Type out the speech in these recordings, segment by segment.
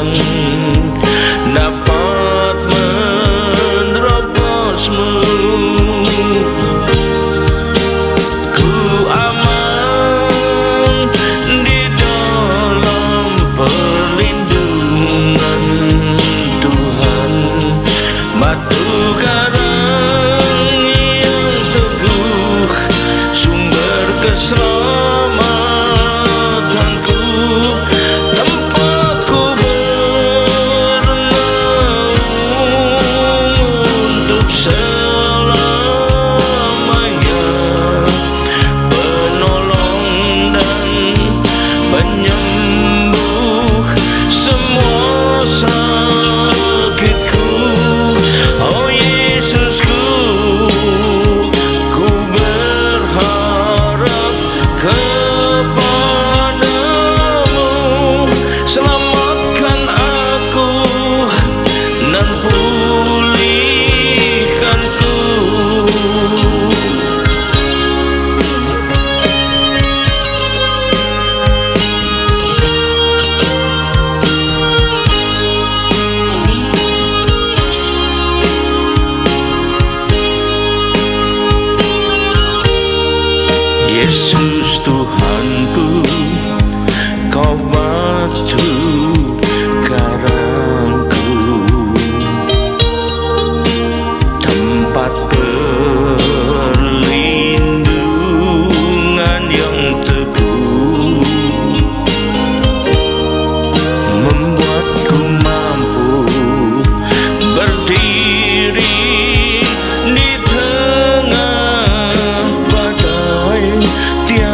Tuhan dapat menerobosmu. Ku aman di dalam perlindungan Tuhan, batu karang yang teguh, sumber keselamatanku, tempatku bernaung untuk selamanya, penolong dan penyembuh semua sakitku. Oh Yesusku, ku berharap kepadamu, selamatkan aku dan pulihkanku. Yesus Tuhanku, Kau batu karangku, tempat perlindungan yang teguh, membuatku mampu berdiri di tengah badai. Tiada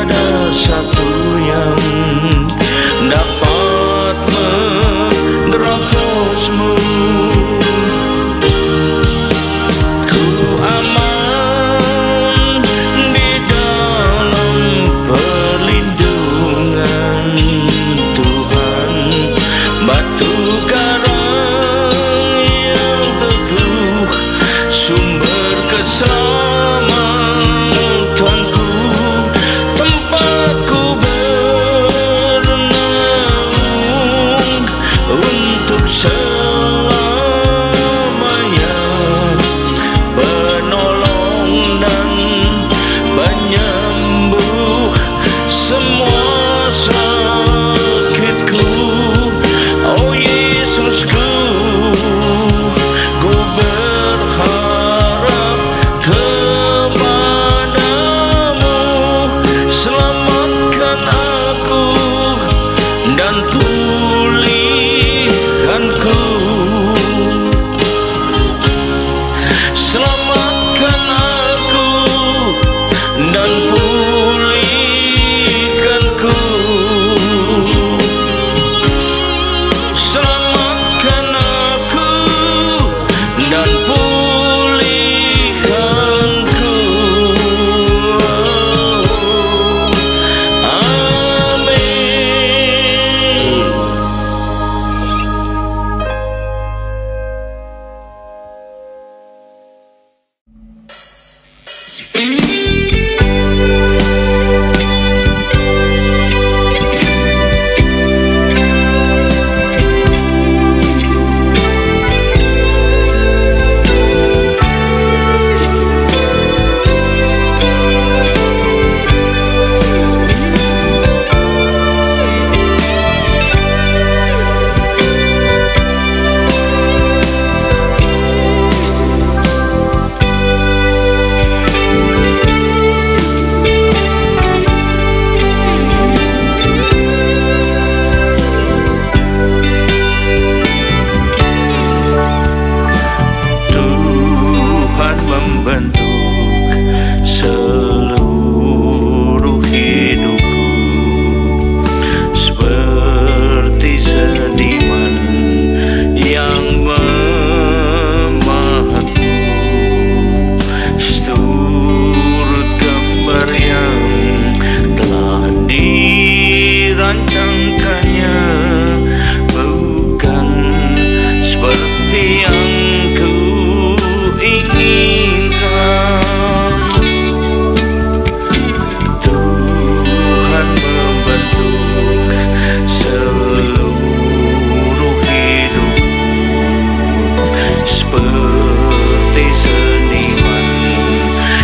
seperti seniman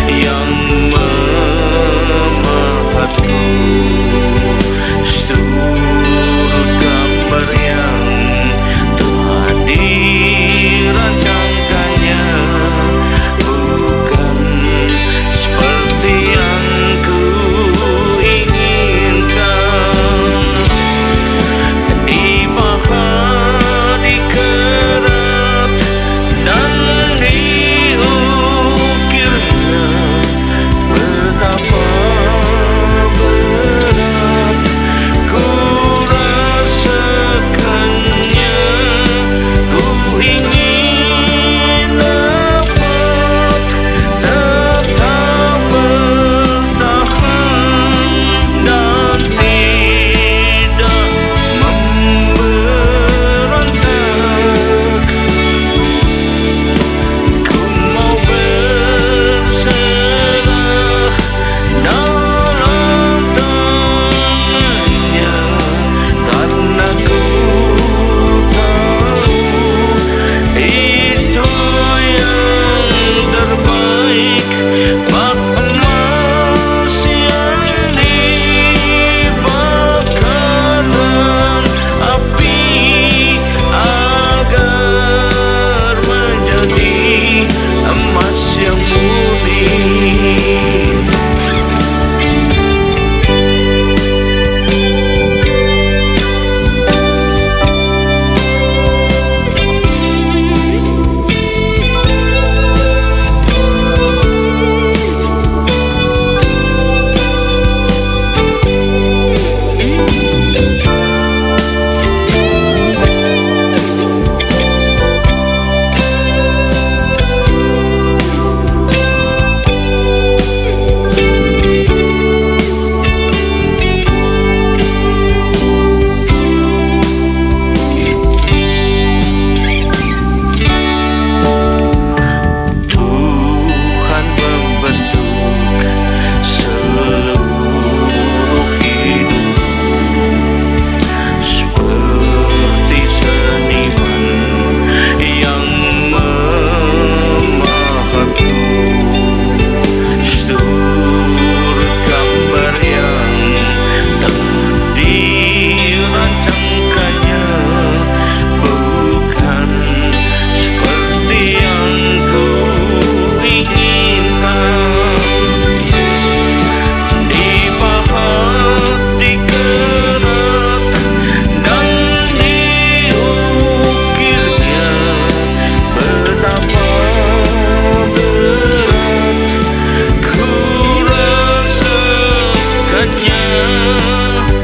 yang memahatku. Seluruh gambar yang telah dirancangkannya bukan seperti yang ku inginkan. Dipahat, dikerat, dan diukirnya, betapa berat ku rasakannya. Ku ingin dapat tetap bertahan dan tidak memberontak. Ku mau berserah dalam tangannya, karena ku tahu itu yang terbaik. Bak emas yang dibakar dengan api agar menjadi emas yang murni. Tuhan membentuk seluruh hidupku seperti seniman yang memahatku. Seluruh gambar yang telah dirancangkannya bukan seperti yang ku inginkan. Dipahat, dikerat, dan diukirnya, betapa berat ku rasakannya.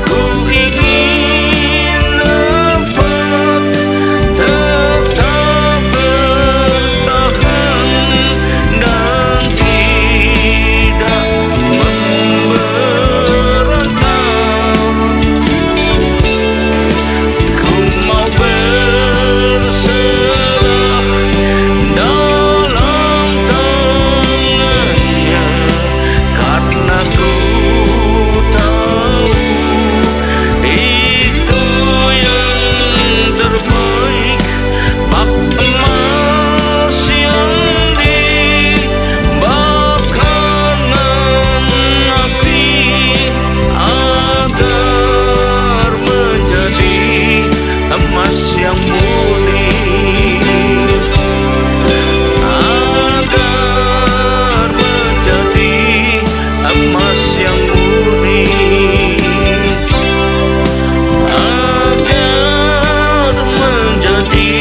Ku ingin dapat tetap bertahan dan tidak memberontak. Ku mau berserah dalam tangannya, karena ku tahu itu yang terbaik. Bak emas yang dibakar dengan api agar menjadi emas yang murni, agar menjadi emas yang murni, agar menjadi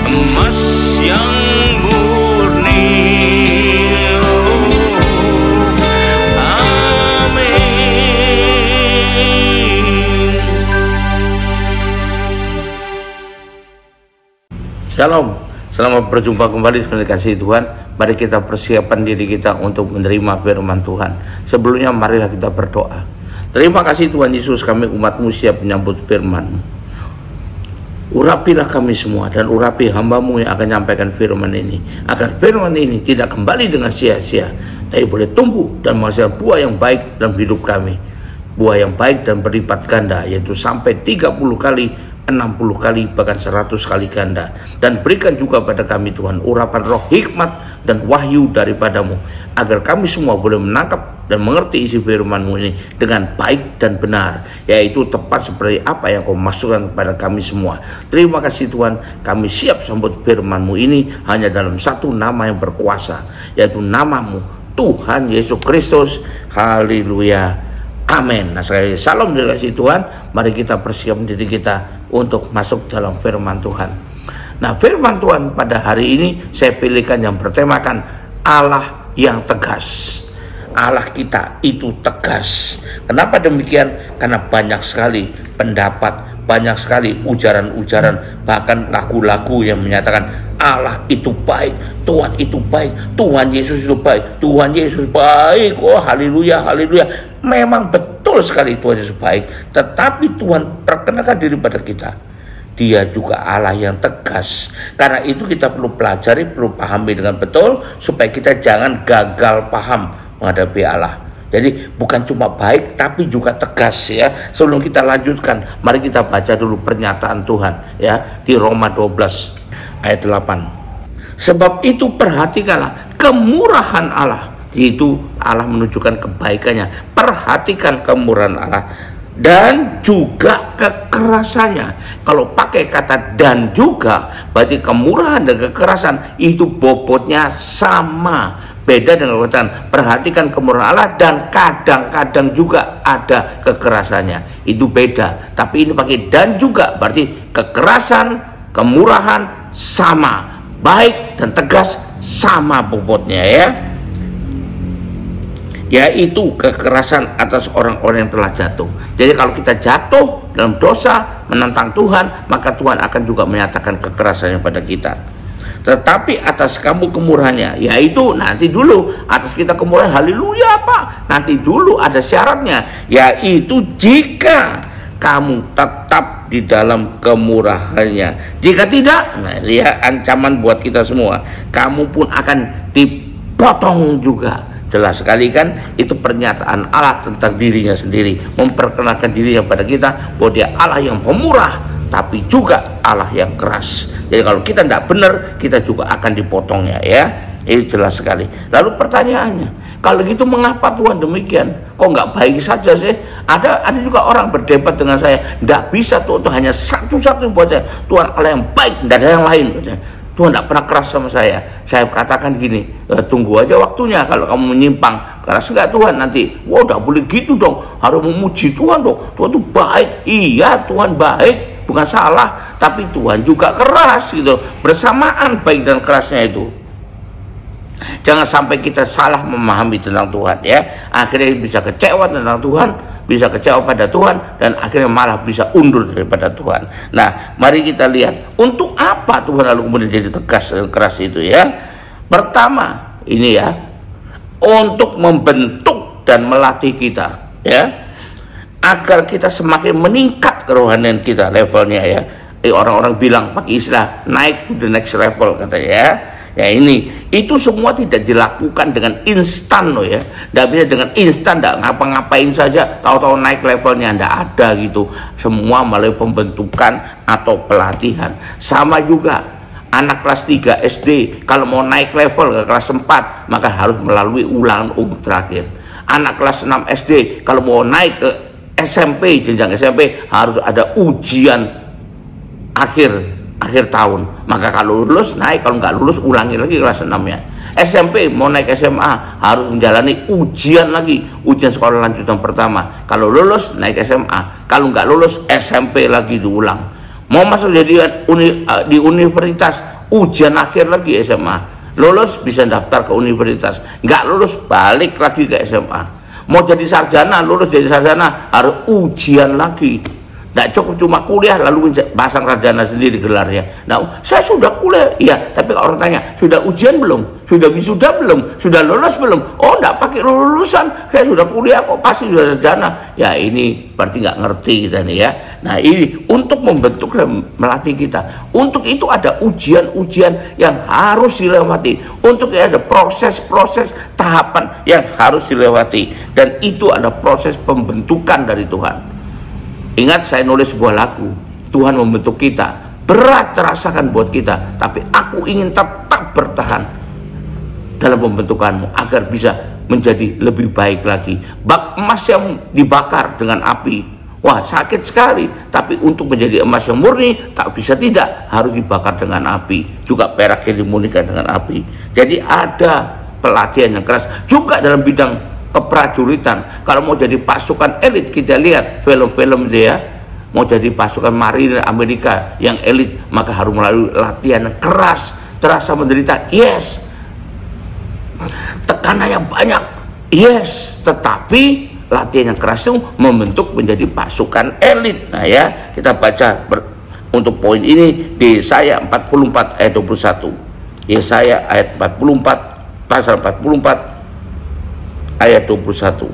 emas yang murni. Shalom, selamat berjumpa kembali dengan kasih Tuhan. Mari kita persiapkan diri kita untuk menerima firman Tuhan. Sebelumnya marilah kita berdoa. Terima kasih Tuhan Yesus, kami umat-Mu siap menyambut firman-Mu. Urapilah kami semua dan urapi hamba-Mu yang akan menyampaikan firman ini, agar firman ini tidak kembali dengan sia-sia, tapi boleh tumbuh dan menghasilkan buah yang baik dalam hidup kami. Buah yang baik dan berlipat ganda, yaitu sampai 30 kali 60 kali bahkan 100 kali ganda. Dan berikan juga pada kami Tuhan urapan roh hikmat dan wahyu daripadamu, agar kami semua boleh menangkap dan mengerti isi firman-Mu ini dengan baik dan benar, yaitu tepat seperti apa yang Kau masukkan kepada kami semua. Terima kasih Tuhan, kami siap sambut firman-Mu ini hanya dalam satu nama yang berkuasa, yaitu nama-Mu Tuhan Yesus Kristus. Haleluya, amin. Nah, sekali salam dikasih Tuhan. Mari kita persiapkan diri kita untuk masuk dalam firman Tuhan. Nah, firman Tuhan pada hari ini saya pilihkan yang bertemakan Allah yang tegas. Allah kita itu tegas. Kenapa demikian? Karena banyak sekali pendapat, banyak sekali ujaran-ujaran, bahkan lagu-lagu yang menyatakan Allah itu baik, Tuhan itu baik, Tuhan Yesus itu baik, Tuhan Yesus baik. Oh, haleluya, haleluya. Memang betul sekali Tuhan Yesus baik, tetapi Tuhan perkenalkan diri pada kita, Dia juga Allah yang tegas. Karena itu kita perlu pelajari, perlu pahami dengan betul, supaya kita jangan gagal paham menghadapi Allah. Jadi bukan cuma baik tapi juga tegas ya. Sebelum kita lanjutkan, mari kita baca dulu pernyataan Tuhan ya di Roma 12 ayat 8. Sebab itu perhatikanlah kemurahan Allah, yaitu Allah menunjukkan kebaikannya. Perhatikan kemurahan Allah dan juga kekerasannya. Kalau pakai kata dan juga, berarti kemurahan dan kekerasan itu bobotnya sama. Beda dengan kata perhatikan kemurahan Allah dan kadang-kadang juga ada kekerasannya. Itu beda. Tapi ini pakai dan juga, berarti kekerasan, kemurahan sama, baik dan tegas sama bobotnya ya. Yaitu kekerasan atas orang-orang yang telah jatuh. Jadi kalau kita jatuh dalam dosa, menentang Tuhan, maka Tuhan akan juga menyatakan kekerasannya pada kita. Tetapi atas kamu kemurahannya, yaitu nanti dulu atas kita kemurahan, haleluya apa? Nanti dulu ada syaratnya, yaitu jika kamu tetap di dalam kemurahannya. Jika tidak, nah lihat ancaman buat kita semua, kamu pun akan dipotong juga. Jelas sekali kan, itu pernyataan Allah tentang dirinya sendiri, memperkenalkan dirinya pada kita bahwa Dia Allah yang pemurah, tapi juga Allah yang keras. Jadi kalau kita tidak benar, kita juga akan dipotongnya ya. Itu jelas sekali. Lalu pertanyaannya, kalau gitu mengapa Tuhan demikian? Kok nggak baik saja sih? Ada juga orang berdebat dengan saya, nggak bisa Tuhan, itu hanya satu-satu buat saya. Tuhan Allah yang baik, tidak ada yang lain. Tuhan tidak pernah keras sama saya. Saya katakan gini, tunggu aja waktunya. Kalau kamu menyimpang, keras enggak Tuhan nanti? Wah, udah boleh gitu dong. Harus memuji Tuhan dong. Tuhan itu baik. Iya, Tuhan baik, bukan salah. Tapi Tuhan juga keras gitu. Bersamaan baik dan kerasnya itu. Jangan sampai kita salah memahami tentang Tuhan ya. Akhirnya bisa kecewa tentang Tuhan, bisa kecewa pada Tuhan, dan akhirnya malah bisa undur daripada Tuhan. Nah, mari kita lihat untuk apa Tuhan lalu kemudian jadi tegas dan keras itu ya. Pertama, ini ya, untuk membentuk dan melatih kita ya, agar kita semakin meningkat kerohanian kita levelnya ya. Orang-orang bilang pakai istilah naik to the next level katanya ya. Ya ini, itu semua tidak dilakukan dengan instan loh ya. Tidak bisa dengan instan, tidak ngapa-ngapain saja tahu-tahu naik levelnya, tidak ada gitu. Semua melalui pembentukan atau pelatihan. Sama juga anak kelas 3 SD kalau mau naik level ke kelas 4, maka harus melalui ulangan umum terakhir. Anak kelas 6 SD kalau mau naik ke SMP, jenjang SMP, harus ada ujian akhir tahun. Maka kalau lulus naik, kalau nggak lulus ulangi lagi kelas 6 ya. SMP mau naik SMA harus menjalani ujian lagi, ujian sekolah lanjutan pertama. Kalau lulus naik SMA, kalau nggak lulus SMP lagi diulang. Mau masuk jadi di universitas, ujian akhir lagi SMA. Lulus bisa daftar ke universitas, nggak lulus balik lagi ke SMA. Mau jadi sarjana, lulus jadi sarjana harus ujian lagi. Tidak cukup cuma kuliah lalu pasang sarjana sendiri gelarnya. Nah, saya sudah kuliah, iya. Tapi kalau orang tanya, sudah ujian belum? Sudah wisuda belum? Sudah lulus belum? Oh, tidak pakai lulusan. Saya sudah kuliah kok, pasti sudah sarjana. Ya ini berarti nggak ngerti kita nih ya. Nah ini untuk membentuk dan melatih kita. Untuk itu ada ujian-ujian yang harus dilewati. Untuk itu ada proses-proses tahapan yang harus dilewati. Dan itu ada proses pembentukan dari Tuhan. Ingat saya nulis sebuah lagu, Tuhan membentuk kita, berat terasakan buat kita, tapi aku ingin tetap bertahan dalam pembentukanmu agar bisa menjadi lebih baik lagi. Bak emas yang dibakar dengan api, wah sakit sekali, tapi untuk menjadi emas yang murni tak bisa tidak, harus dibakar dengan api. Juga perak yang dimurnikan dengan api. Jadi ada pelatihan yang keras juga dalam bidang keprajuritan. Kalau mau jadi pasukan elit, kita lihat film-film dia, mau jadi pasukan marinir Amerika yang elit, maka harus melalui latihan yang keras, terasa menderita, yes, tekanannya banyak, yes, tetapi latihan yang keras itu membentuk menjadi pasukan elit. Nah ya, kita baca untuk poin ini di Yesaya 44 ayat 21. Yesaya ayat 44, pasal 44 ayat 21.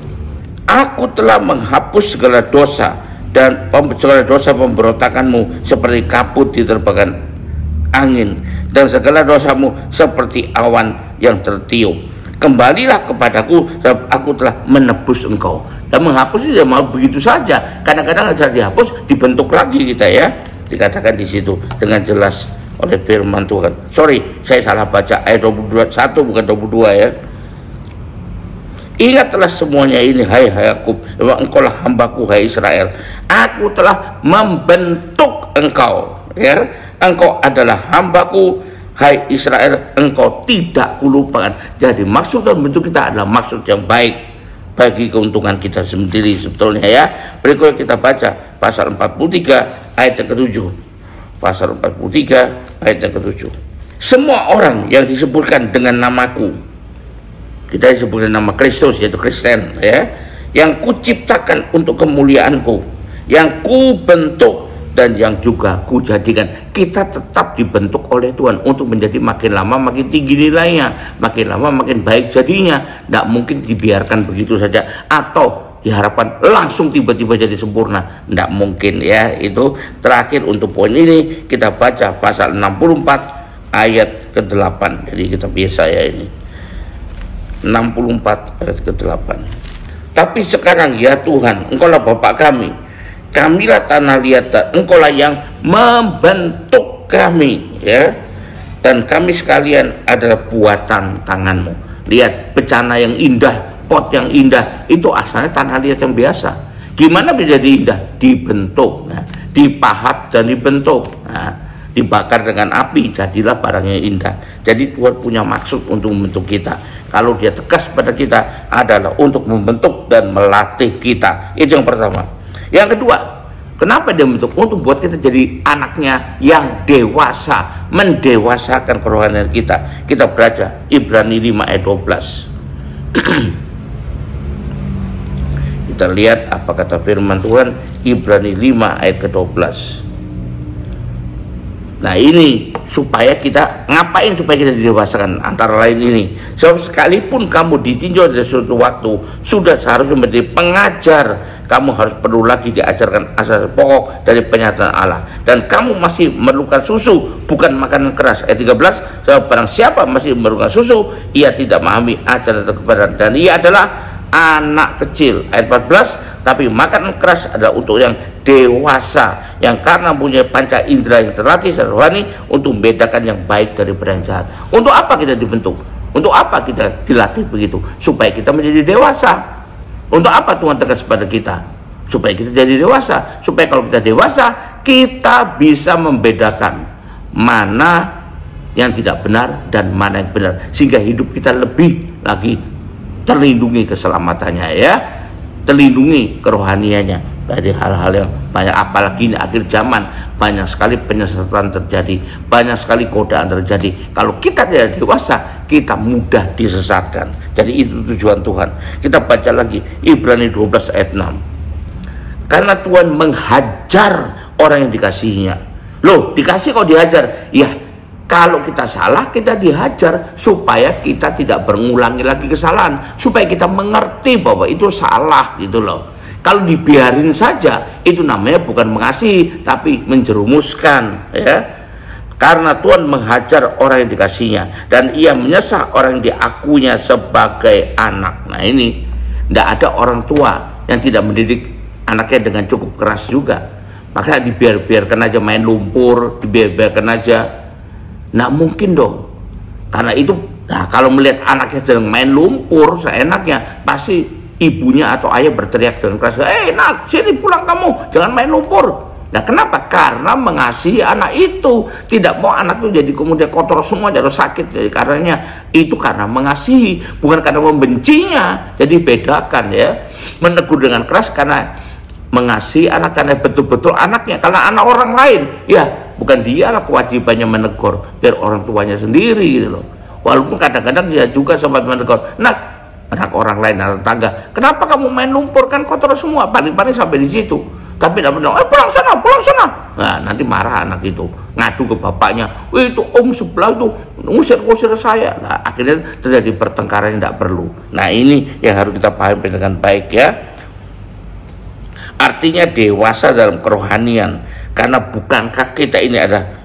Aku telah menghapus segala dosa dan segala dosa pemberontakanmu seperti kabut diterbakan angin, dan segala dosamu seperti awan yang tertiup. Kembalilah kepadaku, sebab aku telah menebus engkau. Dan menghapus tidak mau begitu saja. Kadang-kadang ada dihapus, dibentuk lagi kita ya. Dikatakan di situ dengan jelas oleh firman Tuhan. Sorry, saya salah baca ayat 21 bukan 22 ya. Ingatlah semuanya ini, hai Yakub, bahwa engkau lah hambaku, hai Israel. Aku telah membentuk engkau, ya. Engkau adalah hambaku, hai Israel, engkau tidak kulupakan. Jadi maksud dan bentuk kita adalah maksud yang baik bagi keuntungan kita sendiri sebetulnya ya. Berikutnya kita baca pasal 43 ayat yang ke-7. Pasal 43 ayat yang ke-7. Semua orang yang disebutkan dengan namaku, kita disebutkan nama Kristus, yaitu Kristen ya, yang kuciptakan untuk kemuliaanku, yang kubentuk dan yang juga kujadikan. Kita tetap dibentuk oleh Tuhan untuk menjadi makin lama makin tinggi nilainya, makin lama makin baik jadinya. Tidak mungkin dibiarkan begitu saja atau diharapkan langsung tiba-tiba jadi sempurna, tidak mungkin ya. Itu terakhir untuk poin ini, kita baca pasal 64 ayat ke-8. Jadi kita biasa ya ini 64 ayat ke-8. Tapi sekarang ya Tuhan, engkaulah Bapa kami, kamilah tanah liat, engkaulah yang membentuk kami ya, dan kami sekalian adalah buatan tanganmu. Lihat bencana yang indah, pot yang indah, itu asalnya tanah liat yang biasa. Gimana menjadi indah? Dibentuk, nah, dipahat dan dibentuk, nah, dibakar dengan api, jadilah barangnya indah. Jadi Tuhan punya maksud untuk membentuk kita. Kalau dia tegas pada kita adalah untuk membentuk dan melatih kita. Itu yang pertama. Yang kedua, kenapa dia membentuk? Untuk buat kita jadi anaknya yang dewasa, mendewasakan kerohanian kita. Kita baca Ibrani 5 ayat 12. Kita lihat apa kata firman Tuhan, Ibrani 5 ayat ke-12. Nah ini supaya kita, ngapain supaya kita didewasakan? Antara lain ini, sebab sekalipun kamu ditinjau dari suatu waktu, sudah seharusnya menjadi pengajar. Kamu harus perlu lagi diajarkan asas pokok dari penyataan Allah, dan kamu masih memerlukan susu, bukan makanan keras. Ayat 13, sebab barang siapa masih memerlukan susu, ia tidak memahami ajaran atau kebenaran, dan ia adalah anak kecil. Ayat 14, tapi makanan keras adalah untuk yang dewasa, yang karena punya panca indera yang terlatih secara rohani untuk membedakan yang baik dari yang jahat. Untuk apa kita dibentuk? Untuk apa kita dilatih begitu? Supaya kita menjadi dewasa. Untuk apa Tuhan tegas pada kita? Supaya kita jadi dewasa. Supaya kalau kita dewasa, kita bisa membedakan mana yang tidak benar dan mana yang benar, sehingga hidup kita lebih lagi terlindungi keselamatannya ya, terlindungi kerohaniannya dari hal-hal yang banyak. Apalagi ini akhir zaman, banyak sekali penyesatan terjadi, banyak sekali godaan terjadi. Kalau kita tidak dewasa, kita mudah disesatkan. Jadi itu tujuan Tuhan. Kita baca lagi Ibrani 12 ayat 6. Karena Tuhan menghajar orang yang dikasihinya. Loh, dikasih kok dihajar? Ya, kalau kita salah, kita dihajar supaya kita tidak berulangi lagi kesalahan, supaya kita mengerti bahwa itu salah gitu loh. Kalau dibiarin saja, itu namanya bukan mengasihi, tapi menjerumuskan ya. Karena Tuhan menghajar orang yang dikasihnya, dan ia menyesah orang yang diakuinya sebagai anak. Nah ini, tidak ada orang tua yang tidak mendidik anaknya dengan cukup keras juga. Maka dibiarkan aja main lumpur, dibiarkan aja. Nggak mungkin dong. Karena itu, nah kalau melihat anaknya sedang main lumpur seenaknya, pasti ibunya atau ayah berteriak dengan keras, nak, sini pulang kamu, jangan main lumpur. Nah kenapa? Karena mengasihi anak itu, tidak mau anak itu jadi kemudian kotor semua, jatuh sakit. Jadi karenanya itu karena mengasihi, bukan karena membencinya. Jadi bedakan ya, menegur dengan keras karena mengasihi anak, karena betul-betul anaknya. Karena anak orang lain, ya bukan dia lah kewajibannya menegur, biar orang tuanya sendiri gitu loh. Walaupun kadang-kadang dia juga sempat menegur, nah anak orang lain, anak tetangga, kenapa kamu main lumpur, kan kotor semua, paling-paling sampai di situ. Tapi tidak benar, pulang sana, pulang sana. Nah nanti marah anak itu, ngadu ke bapaknya, itu om sebelah itu ngusir-ngusir saya. Nah akhirnya terjadi pertengkaran yang tidak perlu. Nah ini yang harus kita pahami dengan baik ya. Artinya dewasa dalam kerohanian, karena bukankah kita ini ada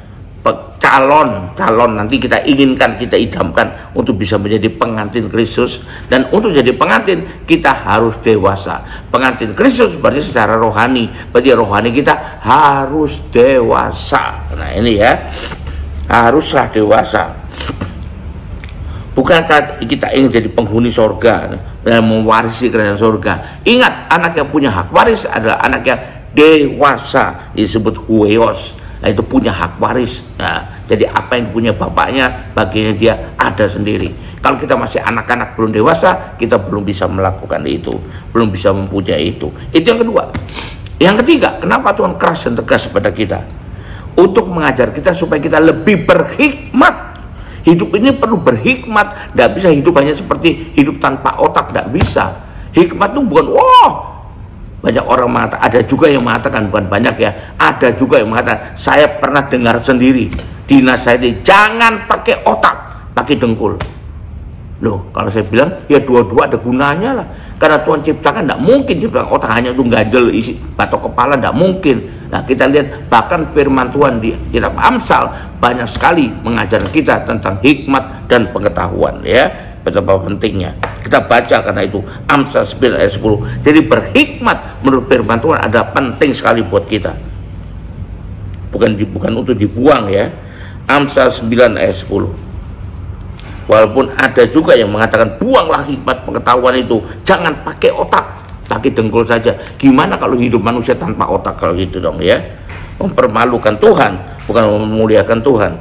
calon nanti kita inginkan, kita idamkan untuk bisa menjadi pengantin Kristus. Dan untuk jadi pengantin kita harus dewasa. Pengantin Kristus berarti secara rohani, berarti rohani kita harus dewasa. Nah ini ya, haruslah dewasa. Bukankah kita ingin jadi penghuni sorga dan mewarisi kerajaan sorga? Ingat, anak yang punya hak waris adalah anak yang dewasa, disebut huios. Nah, itu punya hak waris. Nah, jadi apa yang punya bapaknya, bagiannya dia ada sendiri. Kalau kita masih anak-anak belum dewasa, kita belum bisa melakukan itu, belum bisa mempunyai itu. Itu yang kedua. Yang ketiga, kenapa Tuhan keras dan tegas kepada kita? Untuk mengajar kita supaya kita lebih berhikmat. Hidup ini perlu berhikmat. Tidak bisa hidup hanya seperti hidup tanpa otak, tidak bisa. Hikmat itu bukan banyak orang mengatakan, ada juga yang mengatakan, bukan banyak ya, ada juga yang mengatakan, saya pernah dengar sendiri dinasihati, jangan pakai otak, pakai dengkul. Loh, kalau saya bilang ya dua-dua ada gunanya lah, karena Tuhan ciptakan, tidak mungkin ciptakan otak hanya itu ganjel isi batok kepala, tidak mungkin. Nah kita lihat bahkan firman Tuhan di kitab Amsal banyak sekali mengajar kita tentang hikmat dan pengetahuan ya, betapa pentingnya. Kita baca karena itu Amsal 9 ayat 10. Jadi berhikmat menurut firman Tuhan ada penting sekali buat kita. Bukan untuk dibuang ya. Amsal 9 ayat 10. Walaupun ada juga yang mengatakan buanglah hikmat pengetahuan itu, jangan pakai otak, pakai dengkul saja. Gimana kalau hidup manusia tanpa otak kalau gitu dong ya? Mempermalukan Tuhan, bukan memuliakan Tuhan.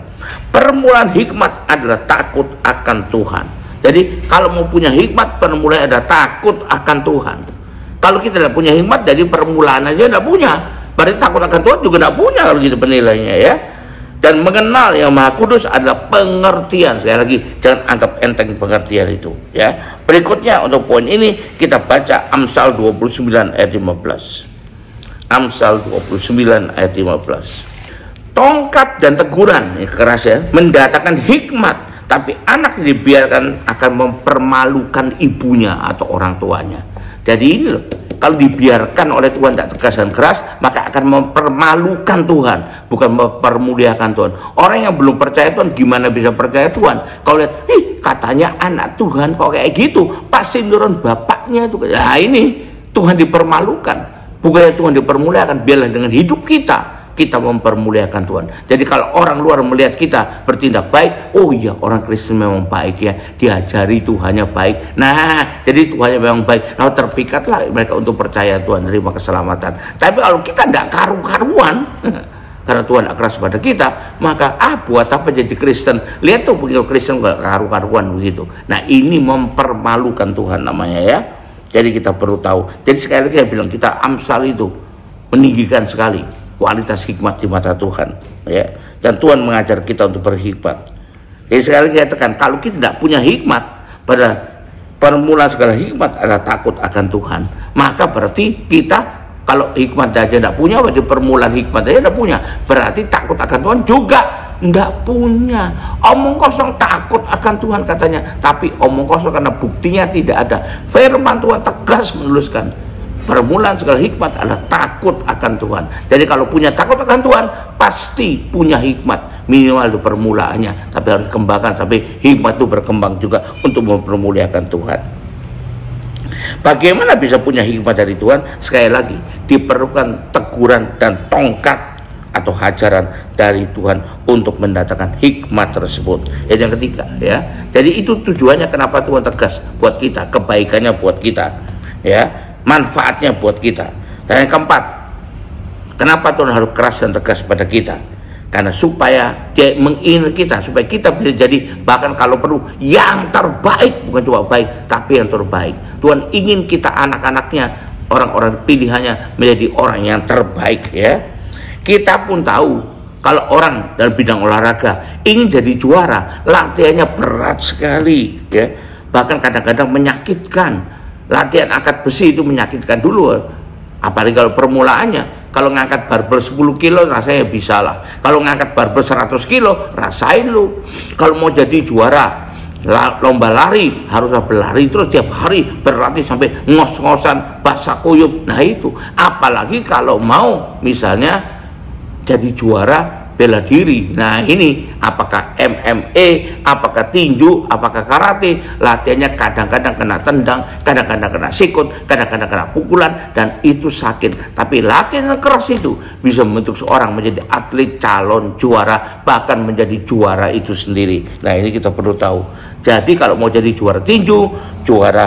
Permulaan hikmat adalah takut akan Tuhan. Jadi kalau mau punya hikmat, permulaan ada takut akan Tuhan. Kalau kita tidak punya hikmat, jadi permulaan aja tidak punya. Berarti takut akan Tuhan juga tidak punya kalau gitu penilainya ya. Dan mengenal yang Maha Kudus adalah pengertian. Sekali lagi, jangan anggap enteng pengertian itu ya. Berikutnya untuk poin ini kita baca Amsal 29 ayat 15. Amsal 29 ayat 15. Tongkat dan teguran, ini keras ya, mendatangkan hikmat. Tapi anak dibiarkan akan mempermalukan ibunya atau orang tuanya. Jadi ini loh, kalau dibiarkan oleh Tuhan tidak tegas dan keras, maka akan mempermalukan Tuhan, bukan mempermuliakan Tuhan. Orang yang belum percaya Tuhan gimana bisa percaya Tuhan? Kalau lihat, katanya anak Tuhan kok kayak gitu, pasti nurun bapaknya itu. Nah ini Tuhan dipermalukan, bukannya Tuhan dipermuliakan. Biarlah dengan hidup kita mempermuliakan Tuhan. Jadi kalau orang luar melihat kita bertindak baik, oh iya orang Kristen memang baik ya, diajari Tuhannya baik. Nah jadi Tuhannya memang baik, lalu terpikatlah mereka untuk percaya Tuhan, terima keselamatan. Tapi kalau kita tidak karu-karuan karena Tuhan keras pada kita, maka buat apa jadi Kristen? Lihat tuh begitu Kristen gak karu-karuan begitu. Nah ini mempermalukan Tuhan namanya ya. Jadi kita perlu tahu. Jadi sekali lagi saya bilang, kita Amsal itu meninggikan sekali kualitas hikmat di mata Tuhan ya, dan Tuhan mengajar kita untuk berhikmat. Jadi sekali lagi saya tekan, kalau kita tidak punya hikmat, pada permulaan segala hikmat adalah takut akan Tuhan, maka berarti kita kalau hikmat aja tidak punya, berarti permulaan hikmat aja tidak punya, berarti takut akan Tuhan juga tidak punya. Omong kosong takut akan Tuhan katanya, tapi omong kosong karena buktinya tidak ada. Firman Tuhan tegas menuliskan permulaan segala hikmat adalah takut akan Tuhan. Jadi kalau punya takut akan Tuhan, pasti punya hikmat. Minimal itu permulaannya, tapi harus kembangkan sampai hikmat itu berkembang juga untuk mempermuliakan Tuhan. Bagaimana bisa punya hikmat dari Tuhan? Sekali lagi, diperlukan teguran dan tongkat atau hajaran dari Tuhan untuk mendatangkan hikmat tersebut. Yang ketiga, ya. Jadi itu tujuannya kenapa Tuhan tegas buat kita, kebaikannya buat kita, ya, manfaatnya buat kita. Dan yang keempat, kenapa Tuhan harus keras dan tegas pada kita? Karena supaya dia mengingat kita, supaya kita bisa jadi bahkan kalau perlu yang terbaik, bukan cuma baik, tapi yang terbaik. Tuhan ingin kita anak-anaknya, orang-orang pilihannya menjadi orang yang terbaik, ya. Kita pun tahu kalau orang dalam bidang olahraga ingin jadi juara, latihannya berat sekali, ya. Bahkan kadang-kadang menyakitkan. Latihan angkat besi itu menyakitkan dulu, apalagi kalau permulaannya. Kalau ngangkat barbel 10 kilo rasanya bisa lah. Kalau ngangkat barbel 100 kilo rasain lu. Kalau mau jadi juara lomba lari harus berlari terus tiap hari, berlatih sampai ngos-ngosan, basah kuyup. Nah itu, apalagi kalau mau misalnya jadi juara bela diri. Nah ini apakah MMA, apakah tinju, apakah karate, latihannya kadang-kadang kena tendang, kadang-kadang kena sikut, kadang-kadang kena pukulan, dan itu sakit. Tapi latihan yang keras itu bisa membentuk seorang menjadi atlet calon juara, bahkan menjadi juara itu sendiri. Nah ini kita perlu tahu. Jadi kalau mau jadi juara tinju, juara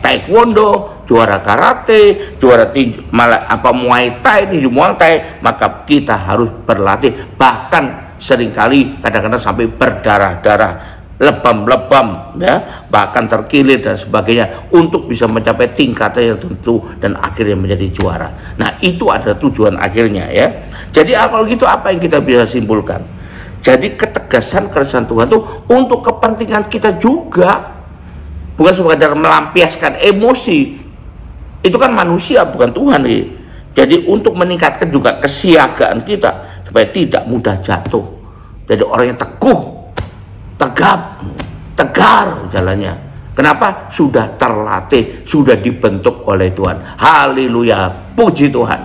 taekwondo, juara karate, juara tinju, malah Muay Thai, tinju Muay Thai, maka kita harus berlatih, bahkan seringkali kadang-kadang sampai berdarah-darah, lebam-lebam, ya, bahkan terkilir dan sebagainya untuk bisa mencapai tingkatan yang tentu dan akhirnya menjadi juara. Nah itu adalah tujuan akhirnya, ya. Jadi kalau gitu apa yang kita bisa simpulkan? Jadi ketegasan keresahan Tuhan itu untuk kepentingan kita juga, bukan sekadar melampiaskan emosi. Itu kan manusia, bukan Tuhan, ya. Jadi untuk meningkatkan juga kesiagaan kita supaya tidak mudah jatuh. Jadi orang yang teguh, tegap, tegar jalannya. Kenapa? Sudah terlatih, sudah dibentuk oleh Tuhan. Haleluya, puji Tuhan.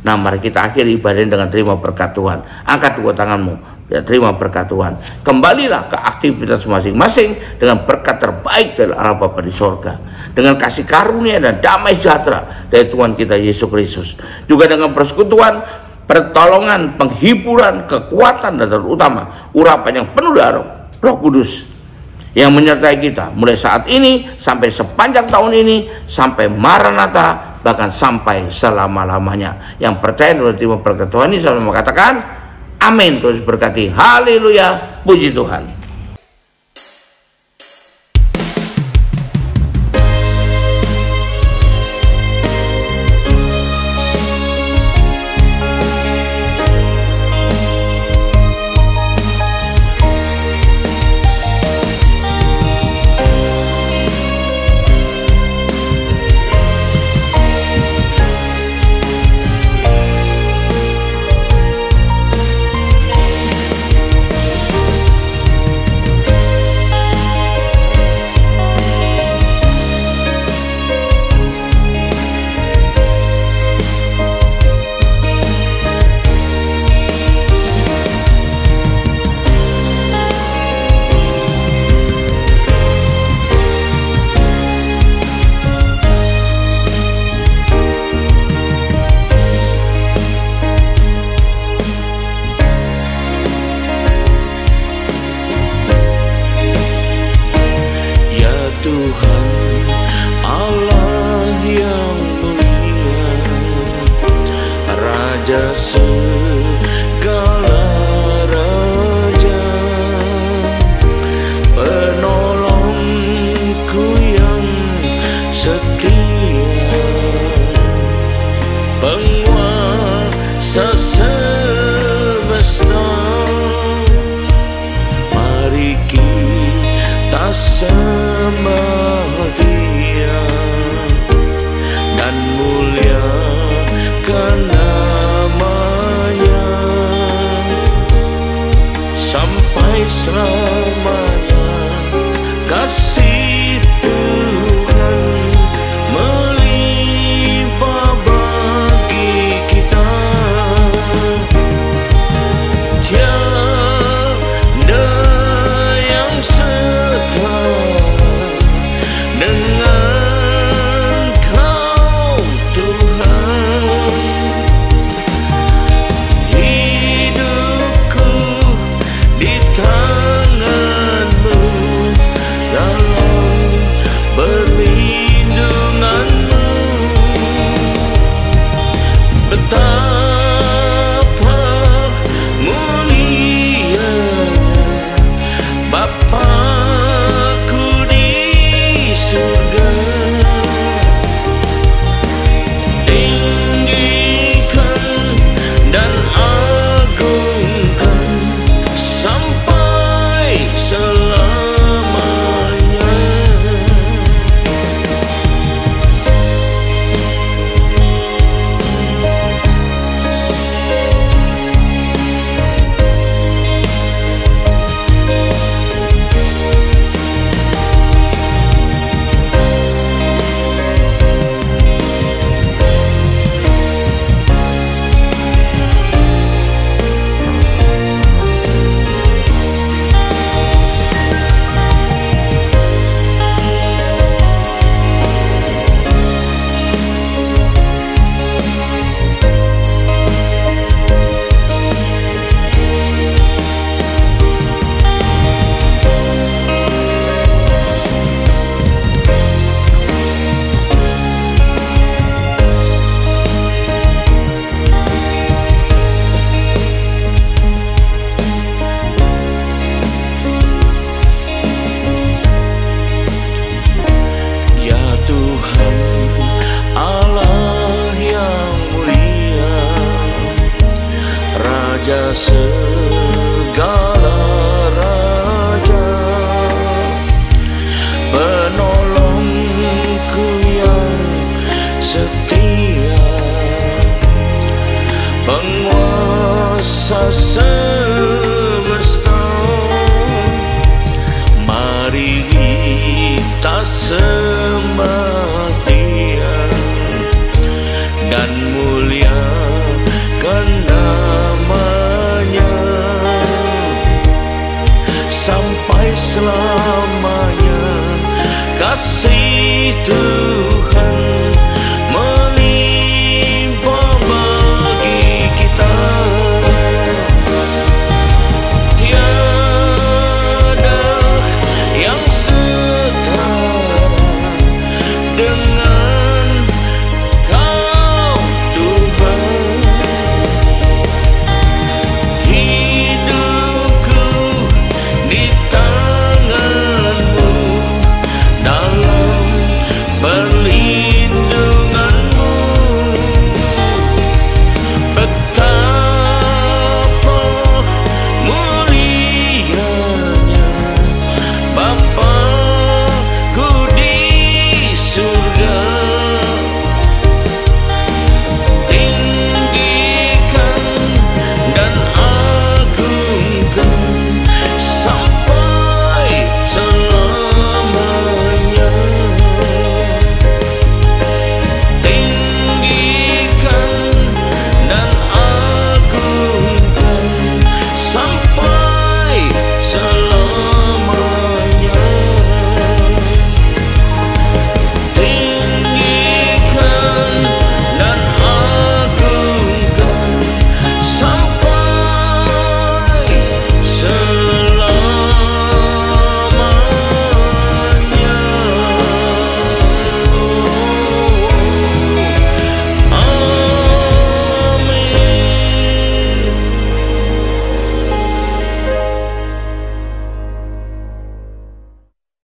Nah mari kita akhiri ibadah dengan terima berkat Tuhan. Angkat dua tanganmu. Ya, terima berkat Tuhan. Kembalilah ke aktivitas masing-masing dengan berkat terbaik dari Allah Bapa di sorga, dengan kasih karunia dan damai sejahtera dari Tuhan kita Yesus Kristus, juga dengan persekutuan, pertolongan, penghiburan, kekuatan, dan terutama urapan yang penuh dari Roh Kudus yang menyertai kita mulai saat ini sampai sepanjang tahun ini, sampai Maranatha, bahkan sampai selama-lamanya. Yang percaya dan terima berkat Tuhan ini selalu mengatakan amin. Terus berkati. Haleluya, puji Tuhan. Raja segala raja, penolongku yang setia, penguasa semesta. Mari kita sembah Dia dan muliakan namanya sampai selamanya. Kasih Tuhan melimpah bagi kita, tiada yang setara dengan di tangan-Mu, dalam perlindungan-Mu. Betapa mulianya Bapa-Ku di surga. Tinggikan dan agungkan sampai selamanya. Raja segala raja, penolongku yang setia, penguasa semesta. Mari kita sembah Dia dan muliakan nama-Nya sampai selamanya. Kasih Tuhan